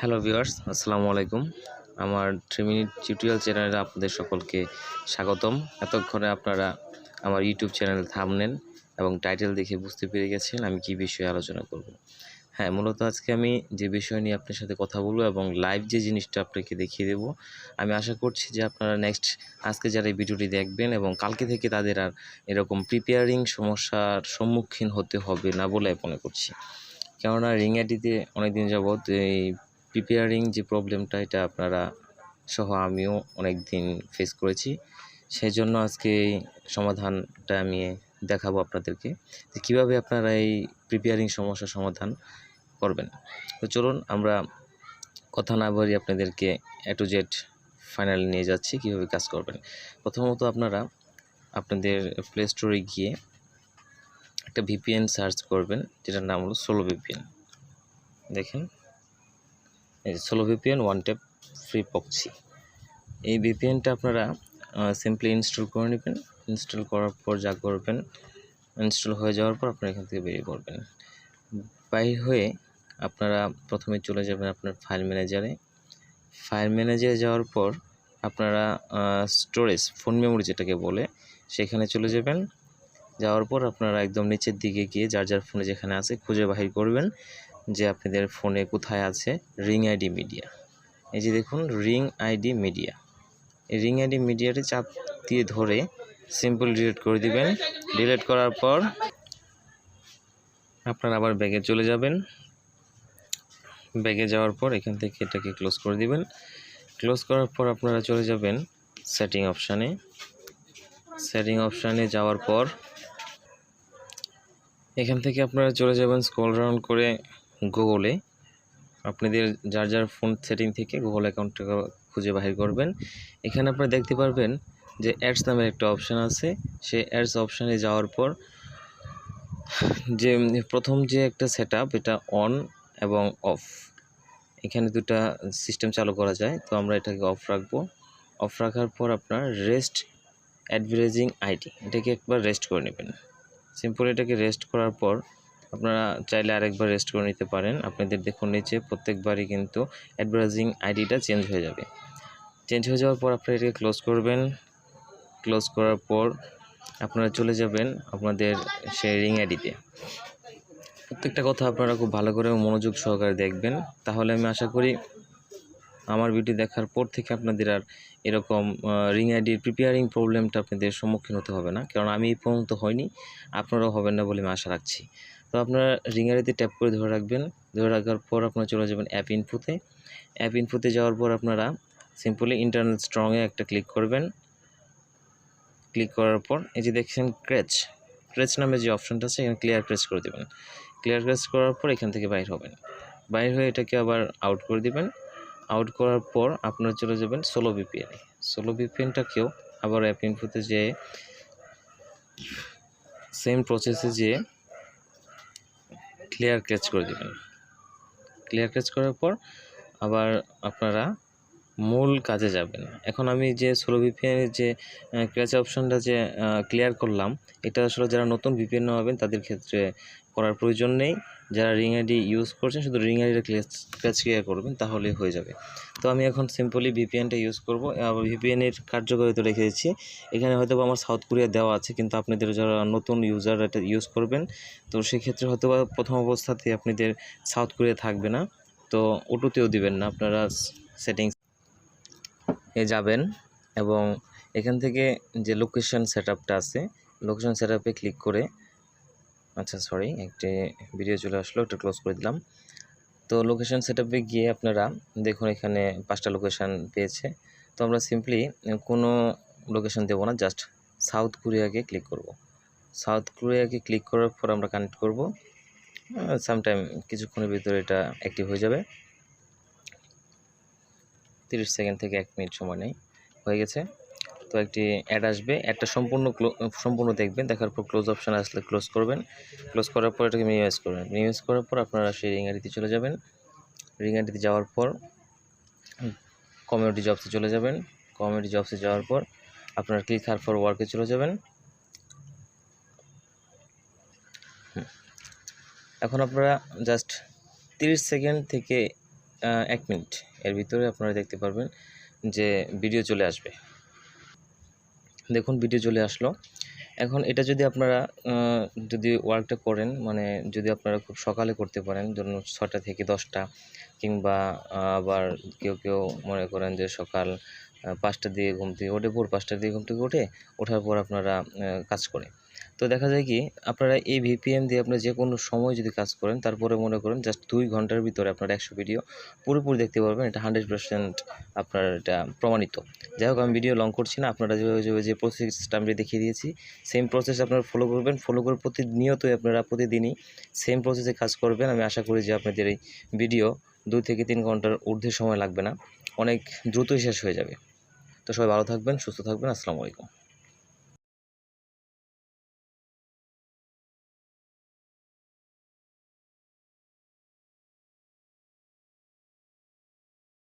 Hello viewers, আসসালামু আলাইকুম। আমার 3 মিনিট টিউটোরিয়াল চ্যানেলে আপনাদের সকলকে স্বাগতম। এতক্ষণে আপনারা আমার ইউটিউব চ্যানেল থাম্বনেল এবং টাইটেল দেখে বুঝতে পেরে গেছেন আমি কী বিষয়ে আলোচনা করব। হ্যাঁ, মূলত আজকে আমি যে বিষয় নিয়ে আপনার সাথে কথা বলবো এবং লাইভ যে জিনিসটা আপনাকে দেখিয়ে দেব, আমি আশা করছি যে আপনারা আজকে যারা এই ভিডিওটি দেখবেন এবং কালকে থেকে তাদের আর এরকম প্রিপেয়ারিং সমস্যার সম্মুখীন হতে হবে না বলে মনে করছি। কেননা রিং আইডিতে অনেকদিন যাবৎ এই প্রিপেয়ারিং যে প্রবলেমটা এটা আপনারা সহ আমিও অনেক দিন ফেস করেছি। সেই জন্য আজকে এই সমাধানটা আমি দেখাবো আপনাদেরকে যে কীভাবে আপনারা এই প্রিপেয়ারিং সমস্যার সমাধান করবেন। তো চলুন আমরা কথা না বাড়িয়ে আপনাদেরকে A to Z ফাইনাল নিয়ে যাচ্ছি কীভাবে কাজ করবেন। প্রথমত আপনারা আপনাদের প্লে স্টোরে গিয়ে একটা ভিপিএন সার্চ করবেন, যেটার নাম হলো সোলো ভিপিএন। দেখেন, এই solo VPN one tap free proxy. এই ভিপিএনটা আপনারা সিম্পলি ইনস্টল করে নেবেন। ইনস্টল করার পর যা করবেন, ইনস্টল হয়ে যাওয়ার পর আপনারা এখান থেকে বেরিয়ে পড়বেন। বাইরে হয়ে আপনারা প্রথমে চলে যাবেন আপনার ফাইল ম্যানেজারে। ফাইল ম্যানেজারে যাওয়ার পর আপনারা স্টোরেজ, ফোন মেমোরি যেটাকে বলে, সেখানে চলে যাবেন। যাওয়ার পর আপনারা একদম নিচের দিকে গিয়ে যার ফোনে যেখানে আছে খুঁজে বাহির করবেন যে আপনাদের ফোনে কোথায় আছে রিং আইডি মিডিয়া। এই যে দেখুন রিং আইডি মিডিয়া। এই রিং আইডি মিডিয়াটি চাপ দিয়ে ধরে সিম্পল ডিলিট করে দিবেন। ডিলিট করার পর আপনারা আবার ব্যাগে চলে যাবেন। ব্যাগে যাওয়ার পর এখান থেকে এটাকে ক্লোজ করে দিবেন। ক্লোজ করার পর আপনারা চলে যাবেন সেটিং অপশানে। সেটিং অপশানে যাওয়ার পর এখান থেকে আপনারা চলে যাবেন স্ক্রল ডাউন করে গুগলে। আপনাদের যার ফোন সেটিং থেকে গুগল অ্যাকাউন্টটা খুঁজে বাহির করবেন। এখানে আপনারা দেখতে পারবেন যে অ্যাডস নামের একটা অপশান আছে। সেই অ্যাডস অপশানে যাওয়ার পর যে প্রথম যে একটা সেটআপ, এটা অন এবং অফ, এখানে দুটা সিস্টেম চালু করা যায়। তো আমরা এটাকে অফ রাখবো। অফ রাখার পর আপনার রেস্ট অ্যাডভার্টাইজিং আইডি, এটাকে একবার রেস্ট করে নেবেন। সিম্পল এটাকে রেস্ট করার পর আপনারা চাইলে আরেকবার রেস্ট করে নিতে পারেন। আপনাদের দেখুন নিচে প্রত্যেকবারই কিন্তু অ্যাডভার্টাইজিং আইডিটা চেঞ্জ হয়ে যাবে। চেঞ্জ হয়ে যাওয়ার পর আপনারা এটাকে ক্লোজ করবেন। ক্লোজ করার পর আপনারা চলে যাবেন আপনাদের সেই রিং আইডিতে। প্রত্যেকটা কথা আপনারা খুব ভালো করে মনোযোগ সহকারে দেখবেন, তাহলে আমি আশা করি আমার ভিডিও দেখার পর থেকে আপনাদের আর এরকম রিং আইডির প্রিপেয়ারিং প্রবলেমটা আপনাদের সম্মুখীন হতে হবে না। কারণ আমি এই পর্যন্ত হয়নি, আপনারাও হবেন না বলে আমি আশা রাখছি। তো আপনারা রিং আইডিতে ট্যাপ করে ধরে রাখবেন। ধরে রাখার পর আপনারা চলে যাবেন অ্যাপ ইনফোতে। অ্যাপ ইনফোতে যাওয়ার পর আপনারা সিম্পলি ইন্টারনাল স্ট্রংয়ে একটা ক্লিক করবেন। ক্লিক করার পর এই যে দেখছেন ক্র্যাচ নামে যে অপশানটা আছে, এখানে ক্লিয়ার ক্র্যাচ করে দেবেন। ক্লিয়ার ক্র্যাচ করার পর এখান থেকে বাইর হবেন। বাইর হয়ে এটাকে আবার আউট করে দিবেন। আউট করার পর আপনারা চলে যাবেন সোলো ভিপিএনে। সোলো ভিপিএনটাকেও আবার অ্যাপ ইনফোতে যেয়ে সেম প্রসেসে যেয়ে ক্লিয়ার ক্র্যাচ করে দেবেন। ক্লিয়ার ক্র্যাচ করার পর আবার আপনারা মূল কাজে যাবেন। এখন আমি যে সোলো ভিপিএনের যে ক্র্যাচ অপশনটা যে ক্লিয়ার করলাম, এটা আসলে যারা নতুন ভিপিএন নেবেন তাদের ক্ষেত্রে করার প্রয়োজন নেই। যারা রিং আইডি ইউজ করছেন শুধু রিং আইডিটা ক্র্যাচ ক্লিয়ার করবেন, তাহলেই হয়ে যাবে। তো আমি এখন সিম্পলি ভিপিএনটা ইউজ করব। আবার ভিপিএনের কার্যকারিতা রেখে দিচ্ছি। এখানে হয়তো আমার সাউথ কোরিয়া দেওয়া আছে, কিন্তু আপনাদের যারা নতুন ইউজার এটা ইউজ করবেন, তো সেক্ষেত্রে হয়তো প্রথম অবস্থাতে আপনাদের সাউথ কোরিয়া থাকবে না, তো ওটুতেও দিবেন না। আপনারা সেটিংস যাবেন এবং এখান থেকে যে লোকেশন সেটআপটা আছে, লোকেশন সেটআপে ক্লিক করে, আচ্ছা সরি, একটি ভিডিও চলে আসলো, একটু ক্লোজ করে দিলাম। তো লোকেশন সেটআপে গিয়ে আপনারা দেখুন এখানে 5টা লোকেশন পেয়েছে। তো আমরা সিম্পলি কোনো লোকেশন দেবো না, জাস্ট সাউথ কোরিয়াকে ক্লিক করব। সাউথ কোরিয়াকে ক্লিক করার পর আমরা কানেক্ট করব। সামটাইম কিছুক্ষণের ভিতরে এটা অ্যাক্টিভ হয়ে যাবে। 30 সেকেন্ড থেকে 1 মিনিট সময় নেই, হয়ে গেছে। তো একটি অ্যাড আসবে, অ্যাডটা সম্পূর্ণ দেখবেন। দেখার পর ক্লোজ অপশান আসলে ক্লোজ করবেন। ক্লোজ করার পর এটাকে মিনিমাইজ করবেন। মিনিমাইজ করার পর আপনারা সেই রিং আইডিতে চলে যাবেন। রিং আইডিতে যাওয়ার পর কমিউনিটি জবসে চলে যাবেন। কমিউনিটি জবসে যাওয়ার পর আপনারা ক্লিক হার ফর ওয়ার্কে চলে যাবেন। এখন আপনারা জাস্ট 30 সেকেন্ড থেকে 1 মিনিট এর ভিতরে আপনারা দেখতে পারবেন যে ভিডিও চলে আসবে। দেখুন ভিডিও চলে আসলো। এখন এটা যদি আপনারা যদি ওয়ার্কটা করেন, মানে যদি আপনারা খুব সকালে করতে পারেন, ধরুন 6টা থেকে 10টা, কিংবা আবার কেউ মনে করেন যে সকাল 5টার দিকে ঘুম থেকে উঠে, ভোর 5টার দিকে ঘুম থেকে উঠে ওঠার পর আপনারা কাজ করে, তো দেখা যায় কি আপনারা এই ভিপিএন দিয়ে আপনারা যে কোনো সময় যদি কাজ করেন, তারপরে মনে করেন জাস্ট 2 ঘন্টার ভিতরে আপনারা 100 ভিডিও পুরোপুরি দেখতে পারবেন। এটা 100% আপনার এটা প্রমাণিত। যাই হোক, আমি ভিডিও লং করছি না, আপনারা যে প্রসেসটা আমি দেখিয়ে দিয়েছি সেম প্রসেস আপনারা ফলো করবেন। ফলো করে প্রতিনিয়তই আপনারা প্রতিদিনই সেম প্রসেসে কাজ করবেন। আমি আশা করি যে আপনাদের এই ভিডিও 2 থেকে 3 ঘন্টার ঊর্ধ্বে সময় লাগবে না, অনেক দ্রুতই শেষ হয়ে যাবে। তো সবাই ভালো থাকবেন, সুস্থ থাকবেন। আসসালামু আলাইকুম।